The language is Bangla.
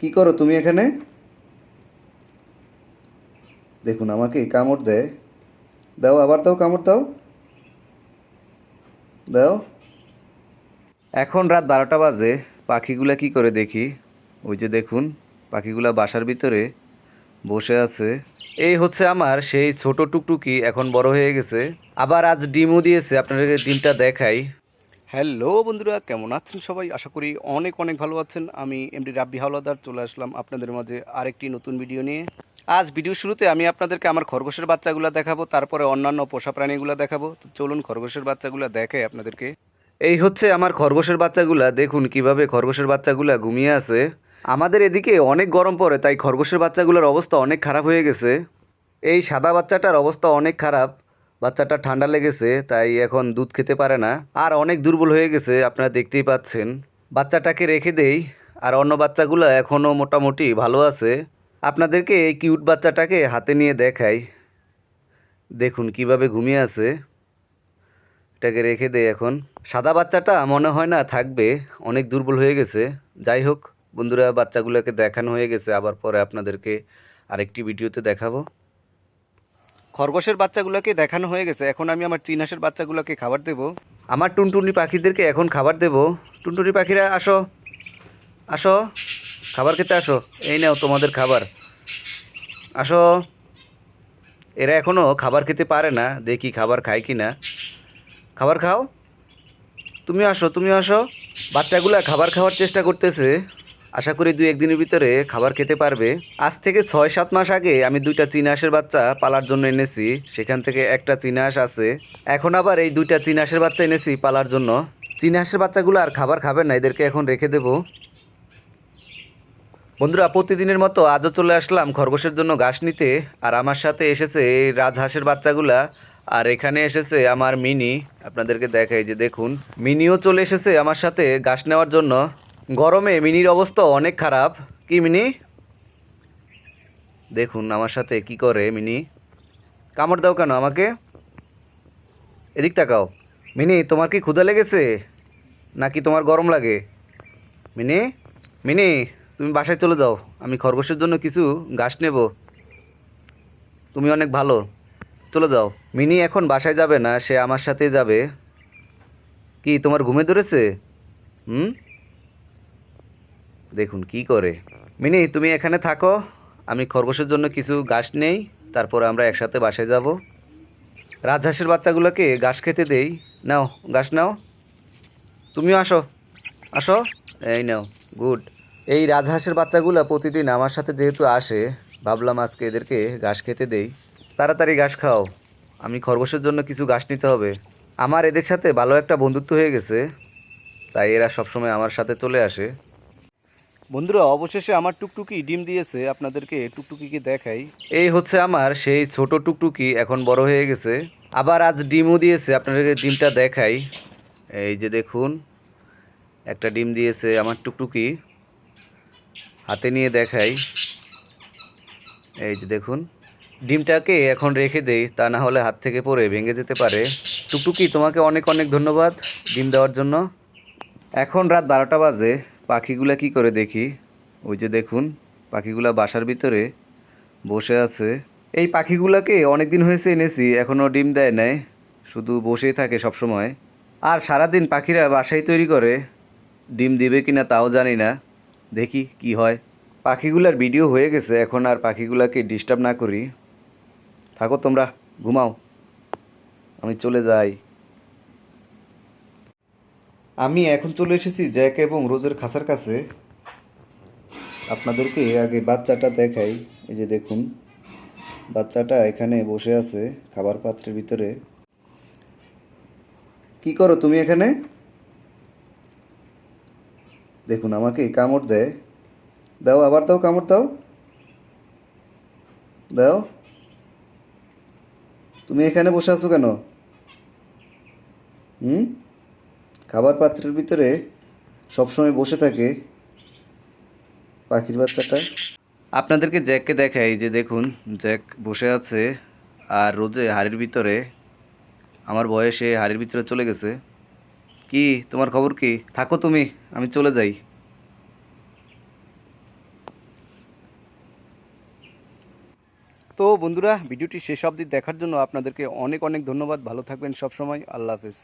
কি করো তুমি এখানে? দেখুন আমাকে কামড় দেয়। দাও, আবার দাও, কামড় দাও, দাও। এখন রাত 12টা বাজে। পাখিগুলা কি করে দেখি। ওই যে দেখুন, পাখিগুলা বাসার ভিতরে বসে আছে। এই হচ্ছে আমার সেই ছোট টুকটুকি, এখন বড় হয়ে গেছে। আবার আজ ডিমও দিয়েছে, আপনাদেরকে ডিমটা দেখাই। হ্যালো বন্ধুরা, কেমন আছেন সবাই? আশা করি অনেক অনেক ভালো আছেন। আমি এমডি রাব্বি হাওলাদার চলে আসলাম আপনাদের মাঝে আরেকটি নতুন ভিডিও নিয়ে। আজ ভিডিও শুরুতে আমি আপনাদেরকে আমার খরগোশের বাচ্চাগুলো দেখাবো, তারপরে অন্যান্য পোষা প্রাণীগুলো দেখাবো। তো চলুন খরগোশের বাচ্চাগুলো দেখাই আপনাদেরকে। এই হচ্ছে আমার খরগোশের বাচ্চাগুলা, দেখুন কিভাবে খরগোশের বাচ্চাগুলা ঘুমিয়ে আছে। আমাদের এদিকে অনেক গরম পড়ে, তাই খরগোশের বাচ্চাগুলোর অবস্থা অনেক খারাপ হয়ে গেছে। এই সাদা বাচ্চাটার অবস্থা অনেক খারাপ। বাচ্চাটা ঠান্ডা লেগেছে, তাই এখন দুধ খেতে পারে না, আর অনেক দুর্বল হয়ে গেছে, আপনারা দেখতেই পাচ্ছেন। বাচ্চাটাকে রেখে দেই, আর অন্য বাচ্চাগুলো এখনও মোটামুটি ভালো আছে। আপনাদেরকে এই কিউট বাচ্চাটাকে হাতে নিয়ে দেখাই। দেখুন কিভাবে ঘুমিয়ে আছে। এটাকে রেখে দেই এখন। সাদা বাচ্চাটা মনে হয় না থাকবে, অনেক দুর্বল হয়ে গেছে। যাই হোক বন্ধুরা, বাচ্চাগুলোকে দেখানো হয়ে গেছে, আবার পরে আপনাদেরকে আরেকটি ভিডিওতে দেখাবো। খরগোশের বাচ্চাগুলোকে দেখানো হয়ে গেছে, এখন আমি আমার চীন হাঁসের বাচ্চাগুলোকে খাবার দেব। আমার টুনটুনি পাখিদেরকে এখন খাবার দেব। টুনটুনি পাখিরা আসো, আসো, খাবার খেতে আসো। এই নাও তোমাদের খাবার, আসো। এরা এখনও খাবার খেতে পারে না, দেখি খাবার খায় কি না। খাবার খাও, তুমি আসো, তুমি আসো। বাচ্চাগুলা খাবার খাওয়ার চেষ্টা করতেছে। আশা করি 2-1 দিনের ভিতরে খাবার খেতে পারবে। আজ থেকে 6-7 মাস আগে আমি 2টা চীনা হাঁসের বাচ্চা পালার জন্য এনেছি, সেখান থেকে একটা চীনা হাঁস আছে। এখন আবার এই 2টা চীনা হাঁসের বাচ্চা এনেছি পালার জন্য। চীনা হাঁসের বাচ্চাগুলো আর খাবার খাবে না, এদেরকে এখন রেখে দেব। বন্ধুরা, প্রতিদিনের মতো আজও চলে আসলাম খরগোশের জন্য ঘাস নিতে। আর আমার সাথে এসেছে এই রাজহাঁসের বাচ্চাগুলা, আর এখানে এসেছে আমার মিনি। আপনাদেরকে দেখাই, যে দেখুন মিনিও চলে এসেছে আমার সাথে ঘাস নেওয়ার জন্য। গরমে মিনির অবস্থা অনেক খারাপ। কি মিনি, দেখুন আমার সাথে কি করে মিনি। কামড় দাও কেন আমাকে? এদিক তাকাও। মিনি, তোমার কি ক্ষুধা লেগেছে নাকি তোমার গরম লাগে? মিনি, মিনি, তুমি বাসায় চলে যাও, আমি খরগোশের জন্য কিছু ঘাস নেব। তুমি অনেক ভালো, চলে যাও। মিনি এখন বাসায় যাবে না, সে আমার সাথেই যাবে। কি তোমার ঘুমে ধরেছে? হুম, দেখুন কি করে। মিনি, তুমি এখানে থাকো, আমি খরগোশের জন্য কিছু ঘাস নেই, তারপর আমরা একসাথে বাসায় যাব। রাজহাঁসের বাচ্চাগুলোকে ঘাস খেতে দেই। নাও, ঘাস নাও। তুমিও আসো, আসো। এই নাও, গুড। এই রাজহাঁসের বাচ্চাগুলো প্রতিদিন আমার সাথে যেহেতু আসে, ভাবলাম আজকে এদেরকে ঘাস খেতে দেই। তাড়াতাড়ি ঘাস খাও, আমি খরগোশের জন্য কিছু ঘাস নিতে হবে। আমার এদের সাথে ভালো একটা বন্ধুত্ব হয়ে গেছে, তাই এরা সবসময় আমার সাথে চলে আসে। বন্ধুরা, অবশেষে আমার টুকটুকি ডিম দিয়েছে, আপনাদেরকে টুকটুকিকে দেখাই। এই হচ্ছে আমার সেই ছোট টুকটুকি, এখন বড় হয়ে গেছে। আবার আজ ডিমও দিয়েছে, আপনাদেরকে ডিমটা দেখাই। এই যে দেখুন, একটা ডিম দিয়েছে আমার টুকটুকি, হাতে নিয়ে দেখাই। এই যে দেখুন, ডিমটাকে এখন রেখে দেই, তা না হলে হাত থেকে পড়ে ভেঙে যেতে পারে। টুকটুকি, তোমাকে অনেক অনেক ধন্যবাদ ডিম দেওয়ার জন্য। এখন রাত 12টা বাজে। পাখিগুলা কি করে দেখি। ওই যে দেখুন, পাখিগুলা বাসার ভিতরে বসে আছে। এই পাখিগুলাকে অনেক দিন হয়েছে এনেছি, এখনও ডিম দেয় নাই, শুধু বসেই থাকে সব সময়। আর সারাদিন পাখিরা বাসাই তৈরি করে, ডিম দিবে কিনা তাও জানি না, দেখি কি হয়। পাখিগুলার ভিডিও হয়ে গেছে, এখন আর পাখিগুলাকে ডিস্টার্ব না করি। থাকো তোমরা, ঘুমাও, আমি চলে যাই। আমি এখন চলে এসেছি জ্যাক এবং রোজের খাঁচার কাছে। আপনাদেরকে আগে বাচ্চাটা দেখাই। এই যে দেখুন, বাচ্চাটা এখানে বসে আছে খাবার পাত্রের ভিতরে। কি করো তুমি এখানে? দেখুন আমাকে কামড় দেয়। দাও, আবার দাও, কামড় দাও, দাও। তুমি এখানে বসে আছো কেন? হুম, খাবার পাত্রের ভিতরে সবসময় বসে থাকে পাখির বাচ্চাটা। আপনাদেরকে জ্যাককে দেখাই, যে দেখুন জ্যাক বসে আছে, আর রোজে হাড়ির ভিতরে। আমার বয়সে হাড়ির ভিতরে চলে গেছে। কি তোমার খবর কি? থাকো তুমি, আমি চলে যাই। তো বন্ধুরা, ভিডিওটি শেষ অবধি দেখার জন্য আপনাদেরকে অনেক অনেক ধন্যবাদ। ভালো থাকবেন সবসময়। আল্লাহ হাফেজ।